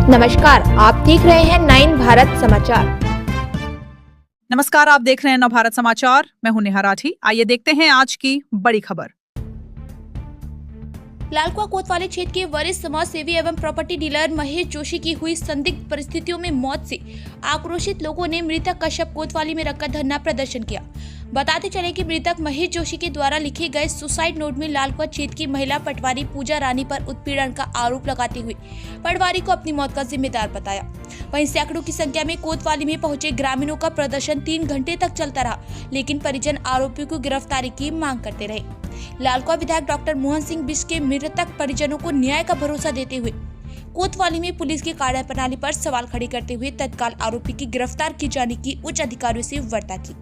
नमस्कार, आप देख रहे हैं 9 भारत समाचार। नमस्कार, आप देख रहे हैं नव भारत समाचार। मैं हूं नेहा राठी। आइए देखते हैं आज की बड़ी खबर। लालकुआ कोतवाली क्षेत्र के वरिष्ठ समाज सेवी एवं प्रॉपर्टी डीलर महेश जोशी की हुई संदिग्ध परिस्थितियों में मौत से आक्रोशित लोगों ने मृतक का शव कोतवाली में रखकर धरना प्रदर्शन किया। बताते चले कि मृतक महेश जोशी के द्वारा लिखे गए सुसाइड नोट में लालकुआ क्षेत्र की महिला पटवारी पूजा रानी पर उत्पीड़न का आरोप लगाते हुए पटवारी को अपनी मौत का जिम्मेदार बताया। वहीं सैकड़ों की संख्या में कोतवाली में पहुंचे ग्रामीणों का प्रदर्शन 3 घंटे तक चलता रहा, लेकिन परिजन आरोपियों को गिरफ्तारी की मांग करते रहे। लालकुआ विधायक डॉक्टर मोहन सिंह बिष्ट के मृतक परिजनों को न्याय का भरोसा देते हुए कोतवाली में पुलिस की कार्यप्रणाली पर सवाल खड़े करते हुए तत्काल आरोपी की गिरफ्तार किए जाने की उच्च अधिकारियों से वार्ता की,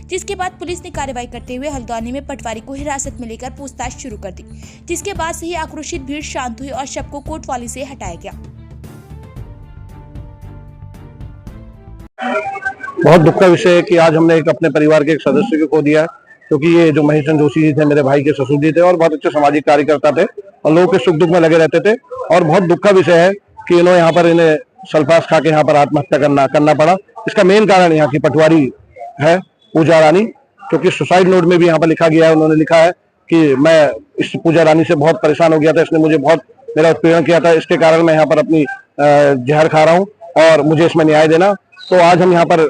जिसके बाद पुलिस ने कार्रवाई करते हुए हल्द्वानी में पटवारी को हिरासत में लेकर पूछताछ शुरू कर दी, जिसके बाद से ही आक्रोशित भीड़ शांत हुई और शव को कोतवाली से हटाया गया। बहुत दुख का विषय है कि आज हमने एक अपने परिवार के एक सदस्य को खो दिया है, क्योंकि ये जो महेश चंद्र जोशी जी थे मेरे भाई के ससुर जी थे और बहुत अच्छे सामाजिक कार्यकर्ता थे और लोगों के सुख दुख में लगे रहते थे। और बहुत दुख का विषय है कि इन्हें सल्फास खा के यहाँ पर आत्महत्या करना पड़ा। इसका मेन कारण यहाँ की पटवारी है पूजा रानी, क्योंकि सुसाइड नोट में भी यहाँ पर लिखा गया है, उन्होंने लिखा है कि मैं इस पूजा रानी से बहुत परेशान हो गया था, इसने मुझे बहुत मेरा उत्पीड़न किया था, इसके कारण मैं यहाँ पर अपनी जहर खा रहा हूँ और मुझे इसमें न्याय देना। तो आज हम यहाँ पर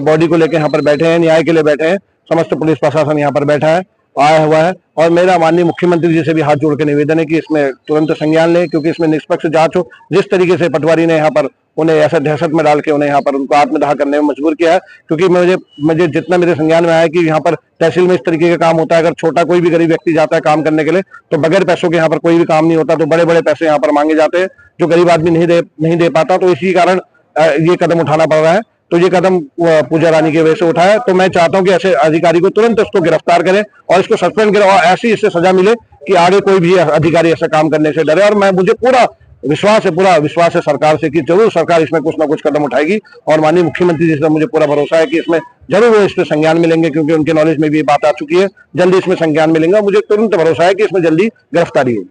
बॉडी को लेकर यहाँ पर बैठे हैं, न्याय के लिए बैठे हैं। समस्त पुलिस प्रशासन यहाँ पर बैठा है, आया हुआ है और मेरा माननीय मुख्यमंत्री जी से भी हाथ जोड़ के निवेदन है कि इसमें तुरंत संज्ञान लें, क्योंकि इसमें निष्पक्ष जांच हो। जिस तरीके से पटवारी ने यहाँ पर उन्हें ऐसा दहशत में डाल के उन्हें यहाँ पर उनको आत्मदाह करने में मजबूर किया है, क्योंकि मुझे जितना मेरे संज्ञान में आया कि यहाँ पर तहसील में इस तरीके का काम होता है। अगर छोटा कोई भी गरीब व्यक्ति जाता है काम करने के लिए तो बगैर पैसों के यहाँ पर कोई भी काम नहीं होता, तो बड़े बड़े पैसे यहाँ पर मांगे जाते हैं जो गरीब आदमी नहीं दे पाता। तो इसी कारण ये कदम उठाना पड़ रहा है। तो ये कदम पूजा रानी की वजह से उठाया है। तो मैं चाहता हूं कि ऐसे अधिकारी को तुरंत उसको गिरफ्तार करें और इसको सस्पेंड करें और ऐसी इससे सजा मिले कि आगे कोई भी अधिकारी ऐसा काम करने से डरे। और मुझे पूरा विश्वास है सरकार से कि जरूर सरकार इसमें कुछ ना कुछ कदम उठाएगी और माननीय मुख्यमंत्री जी से मुझे पूरा भरोसा है कि इसमें जरूर वो इस पे संज्ञान मिलेंगे, क्योंकि उनके नॉलेज में भी ये बात आ चुकी है। जल्दी इसमें संज्ञान मिलेंगे, मुझे तुरंत भरोसा है कि इसमें जल्दी गिरफ्तारी होगी।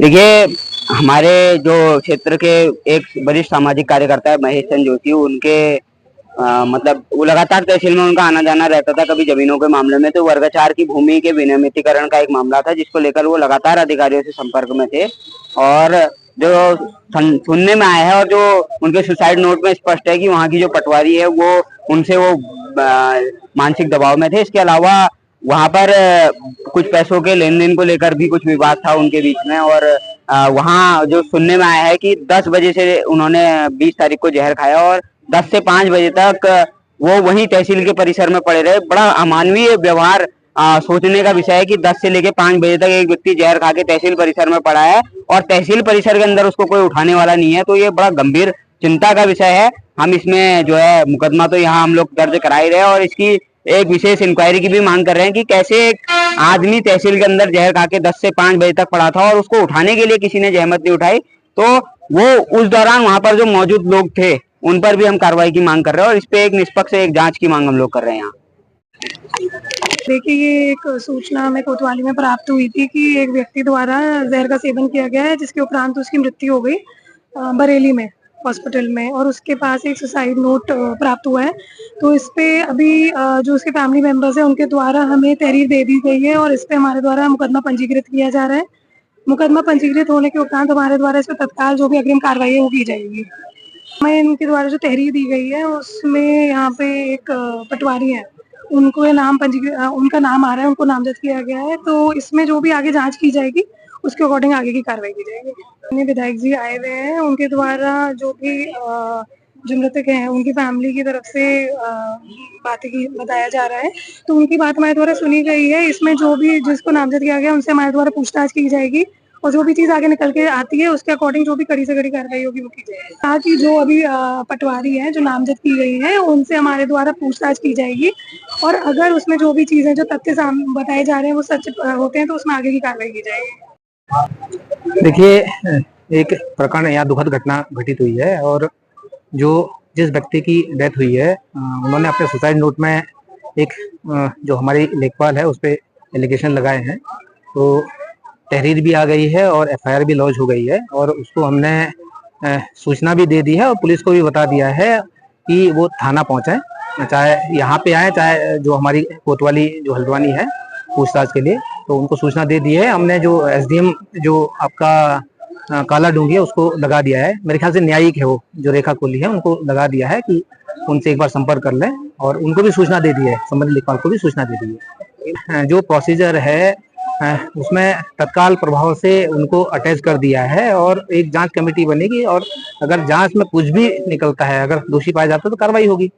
देखिए, हमारे जो क्षेत्र के एक वरिष्ठ सामाजिक कार्यकर्ता है महेश चंद्र जोशी, उनके मतलब वो लगातार तहसील में उनका आना जाना रहता था। कभी जमीनों के मामले में तो वर्गाचार की भूमि के विनियमितीकरण का एक मामला था, जिसको लेकर वो लगातार अधिकारियों से संपर्क में थे। और जो सुनने में आया है और जो उनके सुसाइड नोट में स्पष्ट है कि वहाँ की जो पटवारी है वो उनसे वो मानसिक दबाव में थे। इसके अलावा वहाँ पर कुछ पैसों के लेन देन को लेकर भी कुछ विवाद था उनके बीच में। और वहाँ जो सुनने में आया है कि 10 बजे से उन्होंने 20 तारीख को जहर खाया और 10 से 5 बजे तक वो वहीं तहसील के परिसर में पड़े रहे। बड़ा अमानवीय व्यवहार सोचने का विषय है कि 10 से लेकर 5 बजे तक एक व्यक्ति जहर खा के तहसील परिसर में पड़ा है और तहसील परिसर के अंदर उसको कोई उठाने वाला नहीं है। तो ये बड़ा गंभीर चिंता का विषय है। हम इसमें जो है मुकदमा तो यहाँ हम लोग दर्ज करा ही रहे हैं और इसकी एक विशेष इंक्वायरी की भी मांग कर रहे हैं कि कैसे एक आदमी तहसील के अंदर जहर खा के 10 से 5 बजे तक पड़ा था और उसको उठाने के लिए किसी ने जहमत नहीं उठाई। तो वो उस दौरान वहां पर जो मौजूद लोग थे उन पर भी हम कार्रवाई की मांग कर रहे हैं और इस पे एक निष्पक्ष एक जांच की मांग हम लोग कर रहे हैं यहाँ। देखिए, ये एक सूचना हमें कोतवाली में प्राप्त हुई थी कि एक व्यक्ति द्वारा जहर का सेवन किया गया है, जिसके उपरांत उसकी मृत्यु हो गई बरेली में हॉस्पिटल में, और उसके पास एक सुसाइड नोट प्राप्त हुआ है। तो इस पे अभी जो उसके फैमिली मेंबर्स हैं उनके द्वारा हमें तहरीर दे दी गई है और इस पे हमारे द्वारा मुकदमा पंजीकृत किया जा रहा है। मुकदमा पंजीकृत होने के उपरांत हमारे द्वारा इस पे तत्काल जो भी अग्रिम कार्रवाई है वो की जाएगी। हमें इनके द्वारा जो तहरीर दी गई है उसमें यहाँ पे एक पटवारी है, उनको ये नाम उनका नाम आ रहा है, उनको नामजद किया गया है। तो इसमें जो भी आगे जांच की जाएगी उसके अकॉर्डिंग आगे की कार्रवाई की जाएगी। विधायक जी आए हुए हैं, उनके द्वारा जो भी जो मृतक हैं उनकी फैमिली की तरफ से बताया जा रहा है। तो उनकी बात हमारे द्वारा सुनी गई है। इसमें जो भी जिसको नामजद किया गया उनसे हमारे द्वारा पूछताछ की जाएगी और जो भी चीज आगे निकल के आती है उसके अकॉर्डिंग जो भी कड़ी से कड़ी कार्रवाई होगी वो की जाएगी। ताकि जो अभी पटवारी है जो नामजद की गई है उनसे हमारे द्वारा पूछताछ की जाएगी और अगर उसमें जो भी चीजें जो तथ्य बताए जा रहे हैं वो सच होते हैं तो उसमें आगे की कार्रवाई की जाएगी। देखिए, एक प्रकरण यहाँ दुखद घटना घटित हुई है और जिस व्यक्ति की डेथ हुई है उन्होंने अपने सुसाइड नोट में एक जो हमारी लेखपाल है उस पर एलिगेशन लगाए हैं। तो तहरीर भी आ गई है और FIR भी लॉन्च हो गई है और उसको हमने सूचना भी दे दी है और पुलिस को भी बता दिया है कि वो थाना पहुंचे, चाहे यहाँ पे आए चाहे जो हमारी कोतवाली जो हल्द्वानी है पूछताछ के लिए, तो उनको सूचना दे दी है। हमने जो SDM जो आपका काला डूंगी है उसको लगा दिया है, मेरे ख्याल से न्यायिक है वो जो रेखा कोहली है, उनको लगा दिया है कि उनसे एक बार संपर्क कर लें और उनको भी सूचना दे दी है, संबंधित लेखपाल को भी सूचना दे दी है। जो प्रोसीजर है उसमें तत्काल प्रभाव से उनको अटैच कर दिया है और एक जांच कमेटी बनेगी और अगर जांच में कुछ भी निकलता है, अगर दोषी पाया जाता है तो कार्रवाई होगी।